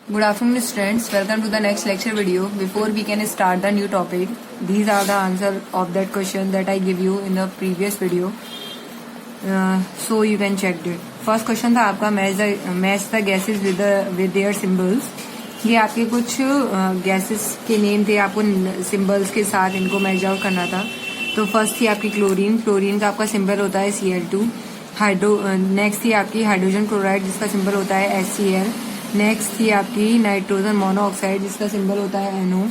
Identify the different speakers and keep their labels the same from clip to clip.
Speaker 1: Good afternoon, students. Welcome to the next lecture video. Before we can start the new topic, these are the answer of that question that I give you in the previous video. So you can check it. First question था आपका match the gases with their symbols. ये आपके कुछ gases के name थे, आपको symbols के साथ इनको मैच आउट करना था. तो फर्स्ट थी आपकी क्लोरीन का आपका सिंबल होता है Cl2. नेक्स्ट थी आपकी हाइड्रोजन क्लोराइड जिसका सिंबल होता है HCl. नेक्स्ट थी आपकी नाइट्रोजन मोनोऑक्साइड जिसका सिंबल होता है NO.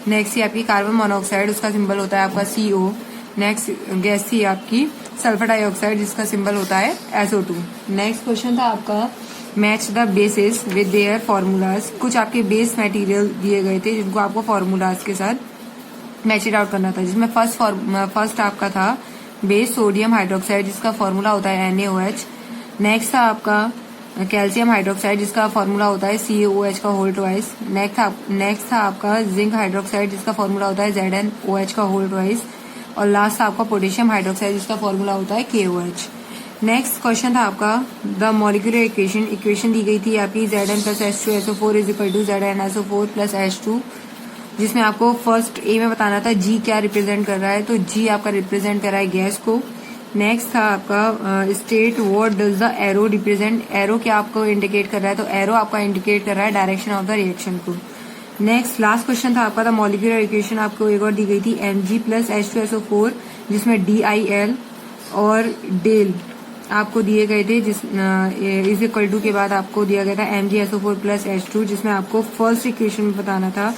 Speaker 1: नेक्स्ट थी आपकी कार्बन मोनोऑक्साइड, उसका सिंबल होता है आपका CO. नेक्स्ट गैस थी आपकी सल्फर डाइऑक्साइड जिसका सिंबल होता है SO2. नेक्स्ट क्वेश्चन था आपका match the basis with their formulas. कुछ आपके बेस मटेरियल दिए गए थे जिनको आपको फॉर्मूलाज के साथ मैच इट आउट करना था, जिसमें फर्स्ट आपका था बेस सोडियम हाइड्रोक्साइड जिसका फॉर्मूला होता है NaOH. नेक्स्ट था आपका कैल्शियम हाइड्रोक्साइड जिसका फॉर्मूला होता है CaOH का होल ट्वाइस. नेक्स्ट था आपका जिंक हाइड्रोक्साइड जिसका फॉर्मूला होता है ZnOH का होल ट्वाइस. और लास्ट था आपका पोटेशियम हाइड्रोक्साइड जिसका फॉर्मूला होता है KOH. नेक्स्ट क्वेश्चन था आपका द मॉलिक्यूलर इक्वेशन दी गई थी आपकी Zn plus H2SO4 is equal to ZnSO4 plus H2, जिसमें आपको फर्स्ट ए में बताना था G क्या रिप्रेजेंट कर रहा है. तो G आपका रिप्रेजेंट कर रहा है गैस को. नेक्स्ट था आपका state what does the arrow represent. Arrow क्या आपको इंडिकेट कर रहा है, तो एरो आपका इंडिकेट कर रहा है डायरेक्शन ऑफ द रिएक्शन को. नेक्स्ट लास्ट क्वेश्चन था आपका द मॉलिक्यूलर इक्वेशन आपको एक और दी गई थी Mg प्लस H2SO4 जिसमें DIL और डेल आपको दिए गए थे, जिस इज इक्वल टू के बाद आपको दिया गया था MgSO4 प्लस H2, जिसमें आपको फर्स्ट इक्वेशन में बताना था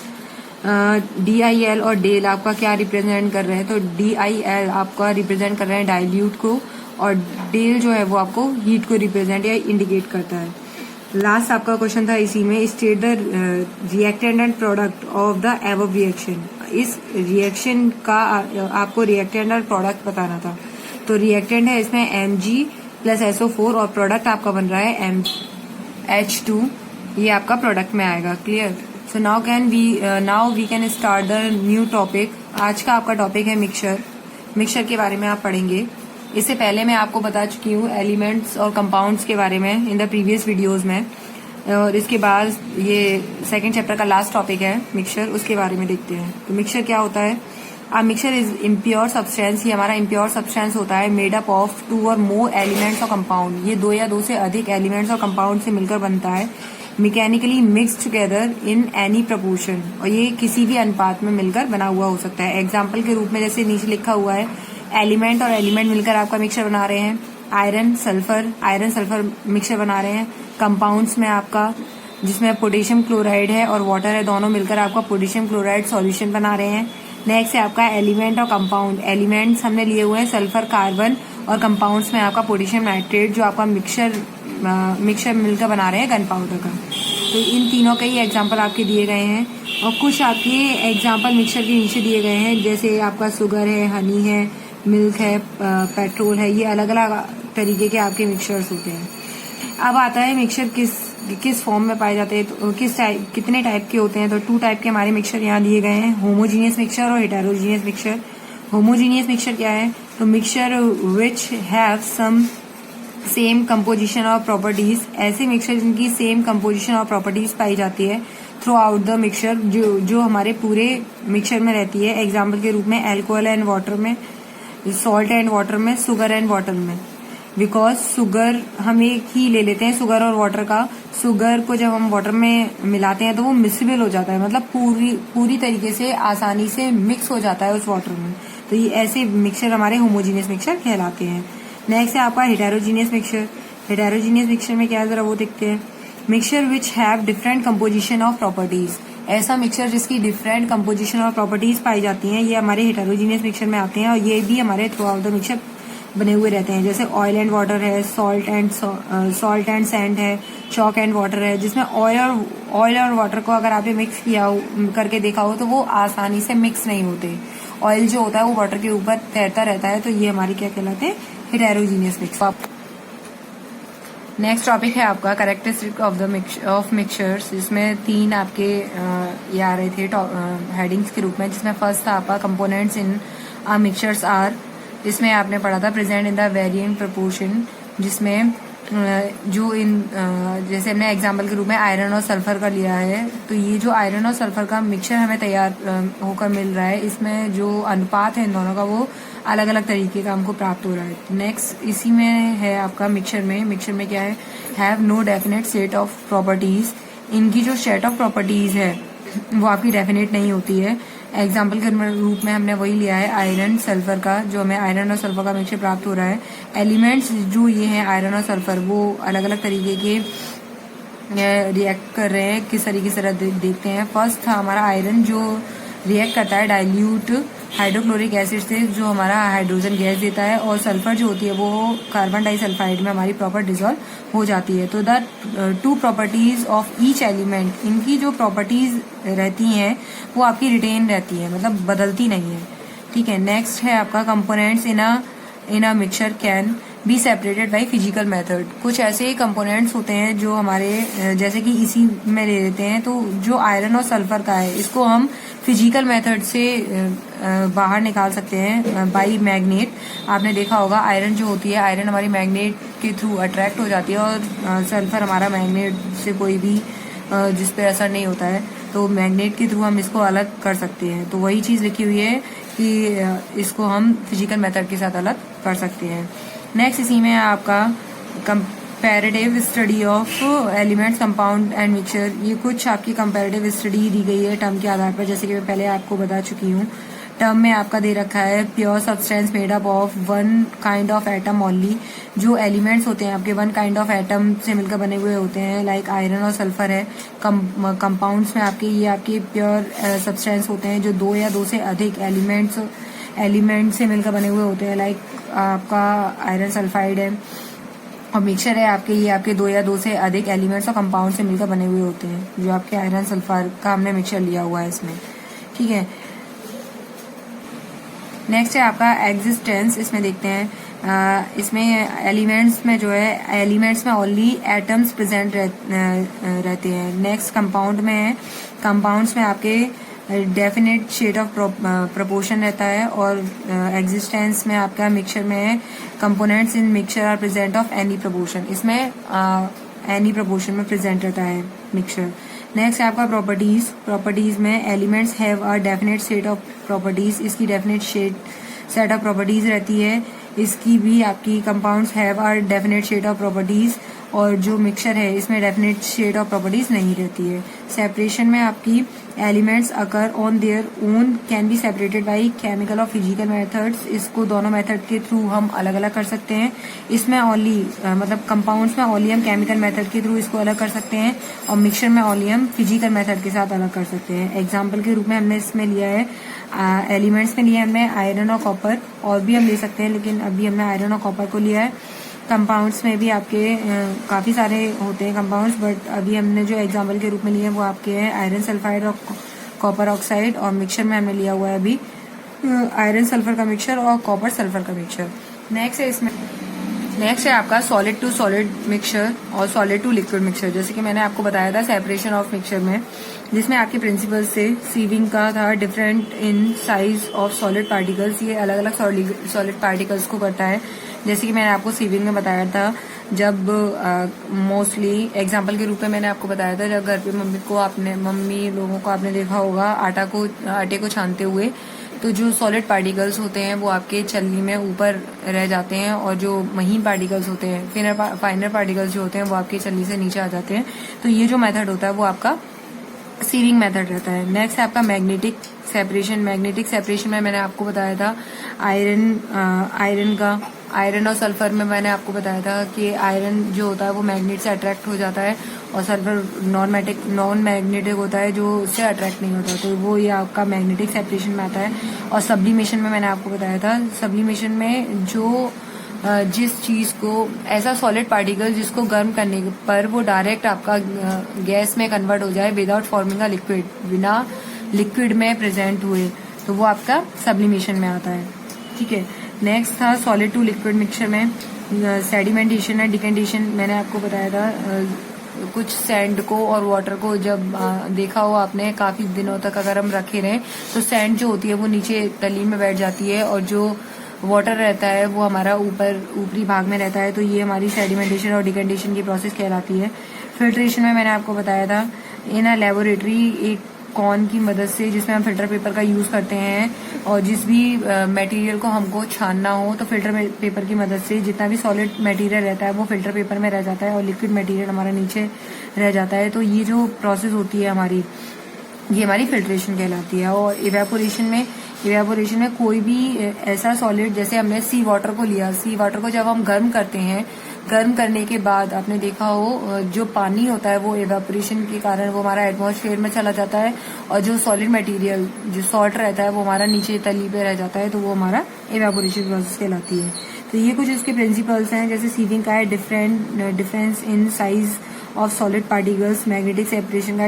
Speaker 1: DIL और डेल आपका क्या रिप्रेजेंट कर रहे हैं. तो DIL आपका रिप्रेजेंट कर रहे हैं डाइल्यूट को और डेल जो है वो आपको हीट को रिप्रेजेंट या इंडिकेट करता है. लास्ट आपका क्वेश्चन था इसी में state the reactant and product of the above reaction. इस रिएक्शन का आपको रिएक्टेंट और प्रोडक्ट बताना था. तो रिएक्टेंट है इसमें Mg प्लस SO4 और प्रोडक्ट आपका बन रहा है H2. ये आपका प्रोडक्ट में आएगा. Clear. So now we can start the new topic. आज का आपका टॉपिक है मिक्सचर के बारे में आप पढ़ेंगे. इससे पहले मैं आपको बता चुकी हूँ एलिमेंट्स और कंपाउंड्स के बारे में इन द प्रीवियस वीडियोस में. और इसके बाद ये सेकंड चैप्टर का लास्ट टॉपिक है मिक्सचर, उसके बारे में देखते हैं. तो मिक्सचर क्या होता है. Mixture is impure substance. ये हमारा इम्प्योर सब्सटेंस होता है मेड अप ऑफ 2 और मोर एलिमेंट्स और कंपाउंड. ये 2 या 2 से अधिक एलिमेंट्स और कंपाउंड से मिलकर बनता है. Mechanically mix together in any proportion. और ये किसी भी अनुपात में मिलकर बना हुआ हो सकता है. एग्जाम्पल के रूप में जैसे नीचे लिखा हुआ है एलिमेंट और एलिमेंट मिलकर आपका मिक्सचर बना रहे हैं. आयरन सल्फर मिक्सचर बना रहे हैं. कंपाउंड्स में आपका जिसमें पोटेशियम क्लोराइड है और वाटर है, दोनों मिलकर आपका पोटेशियम क्लोराइड सॉल्यूशन बना रहे हैं. नेक्स्ट है आपका एलिमेंट और कंपाउंड. एलिमेंट्स हमने लिए हुए हैं सल्फर कार्बन और कंपाउंड्स में आपका पोटेशियम नाइट्रेट जो आपका मिक्सचर मिलकर बना रहे हैं गन पाउडर का. तो इन तीनों के ही एग्जाम्पल आपके दिए गए हैं और कुछ आपके एग्जाम्पल मिक्सचर के नीचे दिए गए हैं, जैसे आपका शुगर है, हनी है, मिल्क है, पेट्रोल है. ये अलग अलग तरीके के आपके मिक्सचर्स होते हैं. अब आता है मिक्सचर किस फॉर्म में पाए जाते हैं, तो कितने टाइप के होते हैं. तो 2 टाइप के हमारे मिक्सचर यहाँ दिए गए हैं, होमोजीनियस मिक्सचर और हेटेरोजीनियस मिक्सचर. होमोजीनियस मिक्सचर क्या है, तो mixture which have some same composition और प्रॉपर्टीज. ऐसे मिक्सचर जिनकी सेम कंपोजिशन और प्रॉपर्टीज पाई जाती है थ्रू आउट द मिक्सचर, जो हमारे पूरे मिक्सचर में रहती है. एग्जाम्पल के रूप में अल्कोहल एंड वाटर में, सॉल्ट एंड वाटर में, शुगर एंड वाटर में. बिकॉज शुगर हम एक ही ले लेते हैं शुगर और वाटर का. शुगर को जब हम वाटर में मिलाते हैं तो वो मिक्सिबल हो जाता है, मतलब पूरी तरीके से आसानी से मिक्स हो जाता है उस वाटर में. तो ये ऐसे मिक्सचर हमारे होमोजीनियस मिक्सचर कहलाते हैं. नेक्स्ट है आपका हेटेरोजीनियस मिक्सचर. हेटेरोजीनियस मिक्सचर में क्या है जरा वो देखते हैं. Mixture which have different composition of properties. ऐसा मिक्सचर जिसकी डिफरेंट कंपोजिशन और प्रॉपर्टीज पाई जाती हैं, ये हमारे हेटेरोजीनियस मिक्सचर में आते हैं. और ये भी हमारे थ्रू आउट द मिक्सचर बने हुए रहते हैं. जैसे ऑयल एंड वाटर है, सॉल्ट एंड सैंड है, चॉक एंड वाटर है. जिसमें ऑयल और वाटर को अगर आपने मिक्स किया हो, करके देखा हो, तो वो आसानी से मिक्स नहीं होते. ऑयल जो होता है वो वाटर के ऊपर तैरता रहता है. तो ये हमारी क्या कहलाते हैं, हेटेरोजीनियस मिक्सचर. नेक्स्ट टॉपिक है आपका कैरेक्टरिस्टिक ऑफ मिक्सचर्स. इसमें 3 आपके ये आ रहे थे हेडिंग्स के रूप में, जिसमें फर्स्ट था आपका कंपोनेंट्स इन मिक्सचर्स आर. इसमें आपने पढ़ा था present in the variant proportion, जिसमें जो जैसे हमने एग्जाम्पल के रूप में आयरन और सल्फर का लिया है, तो ये जो आयरन और सल्फर का मिक्सचर हमें तैयार होकर मिल रहा है, इसमें जो अनुपात है इन दोनों का वो अलग अलग तरीके का हमको प्राप्त हो रहा है। नेक्स्ट इसी में है आपका मिक्सचर में क्या है, have no definite set of properties. इनकी जो सेट ऑफ प्रॉपर्टीज है वो आपकी डेफिनेट नहीं होती है। एग्जाम्पल के रूप में हमने वही लिया है आयरन सल्फर का, जो हमें आयरन और सल्फर का मिक्सचर प्राप्त हो रहा है। एलिमेंट्स जो ये हैं आयरन और सल्फर, वो अलग अलग तरीके के रिएक्ट कर रहे हैं। किस तरीके से देखते हैं, फर्स्ट था हमारा आयरन जो रिएक्ट करता है डाइल्यूट हाइड्रोक्लोरिक एसिड से, जो हमारा हाइड्रोजन गैस देता है, और सल्फर जो होती है वो कार्बन डाइसल्फाइड में हमारी प्रॉपर डिजोल्व हो जाती है। तो the two properties of each element, इनकी जो प्रॉपर्टीज रहती हैं वो आपकी रिटेन रहती है, मतलब बदलती नहीं है। ठीक है, नेक्स्ट है आपका components in a mixture can be separated by physical method. कुछ ऐसे कंपोनेंट्स होते हैं जो हमारे जैसे कि इसी में ले लेते हैं, तो जो आयरन और सल्फर का है इसको हम फिजिकल मेथड से बाहर निकाल सकते हैं बाई मैग्नेट। आपने देखा होगा आयरन जो होती है, आयरन हमारी मैग्नेट के थ्रू अट्रैक्ट हो जाती है, और सल्फर हमारा मैग्नेट से कोई भी जिस पे असर नहीं होता है, तो मैग्नेट के थ्रू हम इसको अलग कर सकते हैं। तो वही चीज़ लिखी हुई है कि इसको हम फिजिकल मेथड के साथ अलग कर सकते हैं। नेक्स्ट इसी में आपका comparative study of elements compound and mixture. ये कुछ आपकी कंपैरेटिव स्टडी दी गई है टर्म के आधार पर, जैसे कि मैं पहले आपको बता चुकी हूँ। टर्म में आपका दे रखा है pure substance made up of one kind of atom only. जो एलिमेंट्स होते हैं आपके वन काइंड ऑफ एटम से मिलकर बने हुए होते हैं, लाइक आयरन और सल्फर है। कंपाउंड्स में आपके ये आपके प्योर सब्सटेंस होते हैं जो दो या दो से अधिक एलिमेंट से मिलकर बने हुए होते हैं, लाइक आपका आयरन सल्फाइड है। और मिक्सचर है आपके, ये आपके दो या दो से अधिक एलिमेंट्स और कंपाउंड से मिलकर बने हुए होते हैं, जो आपके आयरन सल्फर का हमने मिक्सचर लिया हुआ है इसमें। ठीक है, नेक्स्ट है आपका एग्जिस्टेंस। इसमें देखते हैं इसमें एलिमेंट्स में जो है, एलिमेंट्स में ओनली एटम्स प्रेजेंट रहते हैं। नेक्स्ट कंपाउंड में है, कंपाउंड्स में आपके डेफिनेट शेड ऑफ प्रोपोर्शन रहता है। और एग्जिस्टेंस में आपका मिक्सचर में है components in mixture are present of any proportion. इसमें एनी प्रोपोर्शन में प्रेजेंट रहता है मिक्सचर। नेक्स्ट है आपका प्रॉपर्टीज में elements have a definite set of properties. इसकी डेफिनेट सेट ऑफ प्रॉपर्टीज रहती है। इसकी भी आपकी compounds have a definite set of properties, और जो मिक्सचर है इसमें डेफिनेट शेड ऑफ प्रॉपर्टीज नहीं रहती है। सेपरेशन में आपकी elements occur on their own can be separated by chemical और फिजिकल मेथड्स। इसको दोनों मेथड के थ्रू हम अलग अलग कर सकते हैं। इसमें ओनली मतलब कंपाउंड्स में ओनली हम केमिकल मेथड के थ्रू इसको अलग कर सकते हैं, और मिक्सचर में ओनली हम फिजिकल मेथड के साथ अलग कर सकते हैं। एग्जाम्पल के रूप में हमने इसमें लिया है एलिमेंट्स में लिया है हमने आयरन और कॉपर, और भी हम ले सकते हैं, लेकिन अभी हमने आयरन और कॉपर को लिया है। कंपाउंड्स में भी आपके काफ़ी सारे होते हैं कंपाउंड्स, बट अभी हमने जो एग्जाम्पल के रूप में लिए हैं वो आपके हैं आयरन सल्फाइड और कॉपर ऑक्साइड। और मिक्सचर में हमने लिया हुआ है अभी आयरन सल्फर का मिक्सचर और कॉपर सल्फर का मिक्सचर। नेक्स्ट है आपका सॉलिड टू सॉलिड मिक्सचर और सॉलिड टू लिक्विड मिक्सचर। जैसे कि मैंने आपको बताया था सेपरेशन ऑफ मिक्सचर में, जिसमें आपके प्रिंसिपल से सीविंग का था different in size of solid particles. ये अलग अलग सॉलिड पार्टिकल्स को करता है। जैसे कि मैंने आपको सीविंग में बताया था, जब मोस्टली एग्जाम्पल के रूप में मैंने आपको बताया था, जब घर पे मम्मी लोगों को आपने देखा होगा आटे को छानते हुए, तो जो सॉलिड पार्टिकल्स होते हैं वो आपके छलनी में ऊपर रह जाते हैं, और जो महीन पार्टिकल्स होते हैं फाइनर पार्टिकल्स जो होते हैं वो आपकी छलनी से नीचे आ जाते हैं। तो ये जो मेथड होता है वो आपका सीविंग मेथड रहता है। नेक्स्ट है आपका मैग्नेटिक सेपरेशन में मैंने आपको बताया था आयरन और सल्फर में मैंने आपको बताया था कि आयरन जो होता है वो मैग्नेट से अट्रैक्ट हो जाता है, और सल्फर नॉन मैग्नेटिक होता है जो उससे अट्रैक्ट नहीं होता, तो वो ये आपका मैग्नेटिक सेपरेशन में आता है। और सब्लिमेशन में मैंने आपको बताया था, सब्लिमेशन में जो जिस चीज को ऐसा सॉलिड पार्टिकल जिसको गर्म करने पर वो डायरेक्ट आपका गैस में कन्वर्ट हो जाए विदाउट फॉर्मिंग अ लिक्विड, बिना लिक्विड में प्रेजेंट हुए, तो वो आपका सब्लिमेशन में आता है। ठीक है, नेक्स्ट था सॉलिड टू लिक्विड मिक्सचर में सेडिमेंटेशन एंड डिकेंटेशन। मैंने आपको बताया था कुछ सैंड को और वाटर को जब देखा हो आपने काफी दिनों तक अगर हम रखे रहें तो सैंड जो होती है वो नीचे तली में बैठ जाती है, और जो वाटर रहता है वो हमारा ऊपरी भाग में रहता है, तो ये हमारी सेडिमेंटेशन और डिकेंटेशन की प्रोसेस कहलाती है। फिल्ट्रेशन में मैंने आपको बताया था इन अ लेबोरेटरी एक कॉन की मदद से, जिसमें हम फिल्टर पेपर का यूज करते हैं, और जिस भी मटेरियल को हमको छानना हो तो फिल्टर पेपर की मदद से जितना भी सॉलिड मटेरियल रहता है वो फिल्टर पेपर में रह जाता है और लिक्विड मटेरियल हमारा नीचे रह जाता है। तो ये जो प्रोसेस होती है हमारी, ये हमारी फिल्ट्रेशन कहलाती है। और इवेपोरेशन में कोई भी ऐसा सॉलिड, जैसे हमने सी वाटर को लिया, सी वाटर को जब हम गर्म करते हैं, गर्म करने के बाद आपने देखा हो जो पानी होता है वो इवेपोरेशन के कारण वो हमारा एटमॉस्फेयर में चला जाता है, और जो सॉलिड मटेरियल जो सॉल्ट रहता है वो हमारा नीचे तली पे रह जाता है, तो वो हमारा इवेपोरेशन प्रोसेस कहलाती है। तो ये कुछ उसके प्रिंसिपल्स हैं, जैसे सीविंग का है difference in size of solid particles, magnetic separation का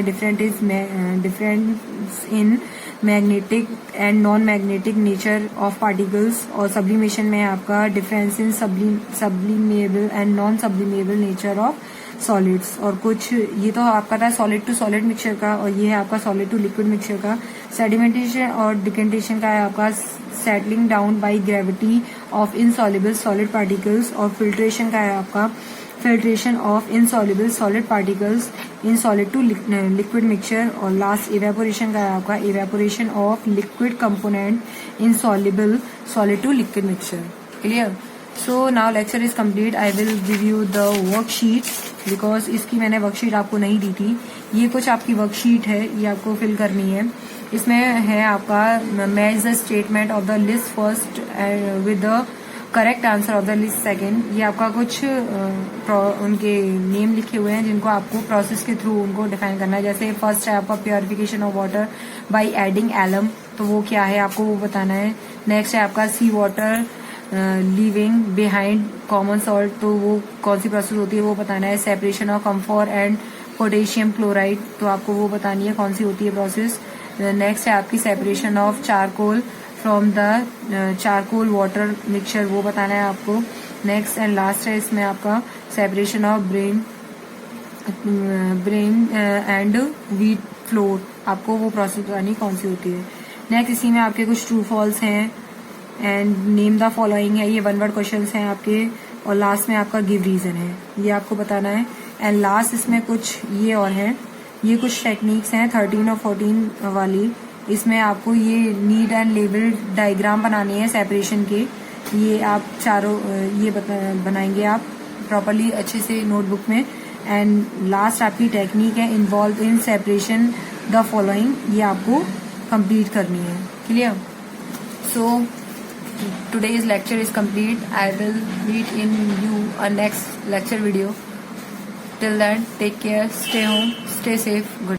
Speaker 1: difference in magnetic and non magnetic nature of particles, और सब्लिमेशन में आपका difference in sublimable and non sublimable nature of solids. और कुछ ये तो आपका था सॉलिड टू सॉलिड मिक्सचर का, और ये है आपका सॉलिड टू लिक्विड मिक्सचर का। सेडिमेंटेशन और डिकेंटेशन का है आपका settling down by gravity of insoluble solid particles, और फिल्ट्रेशन का है आपका filtration of insoluble solid particles in solid to liquid mixture, और लास्ट इवेपोरेशन का है आपका evaporation of liquid component in soluble solid to liquid mixture. Clear? So now lecture is complete. I will give you the worksheet because इसकी मैंने worksheet आपको नहीं दी थी। ये कुछ आपकी वर्कशीट है, ये आपको फिल करनी है। इसमें है आपका match the statement of the list first with the correct answer of the list second. ये आपका कुछ उनके नेम लिखे हुए हैं जिनको आपको प्रोसेस के थ्रू उनको डिफाइन करना है। जैसे फर्स्ट है आपका purification of water by adding alum, तो वो क्या है आपको वो बताना है। नेक्स्ट है आपका sea water leaving behind common salt, तो वो कौन सी प्रोसेस होती है वो बताना है। Separation of camphor and potassium chloride, तो आपको वो बतानी है कौन सी होती है प्रोसेस। नेक्स्ट है आपकी separation of charcoal from the charcoal water mixture, वो बताना है आपको। नेक्स्ट एंड लास्ट है इसमें आपका separation of brain and wheat flour, आपको वो प्रोसेस बतानी कौन सी होती है। नेक्स्ट इसी में आपके कुछ ट्रू फॉल्स हैं एंड नेम द फॉलोइंग है, ये वन वर्ड क्वेश्चंस हैं आपके, और लास्ट में आपका गिव रीजन है, ये आपको बताना है। एंड लास्ट इसमें कुछ ये और हैं, ये कुछ टेक्निक्स हैं 13 और 14 वाली। इसमें आपको ये नीड एंड लेबल डायग्राम बनाने हैं सेपरेशन के, ये आप चारों ये बनाएंगे आप प्रॉपरली अच्छे से नोटबुक में। एंड लास्ट आपकी टेक्निक है involve in separation the following, ये आपको कंप्लीट करनी है। Clear? So today's lecture is complete. I will meet in you a next lecture video. Till then, take care, stay home, stay safe. Good.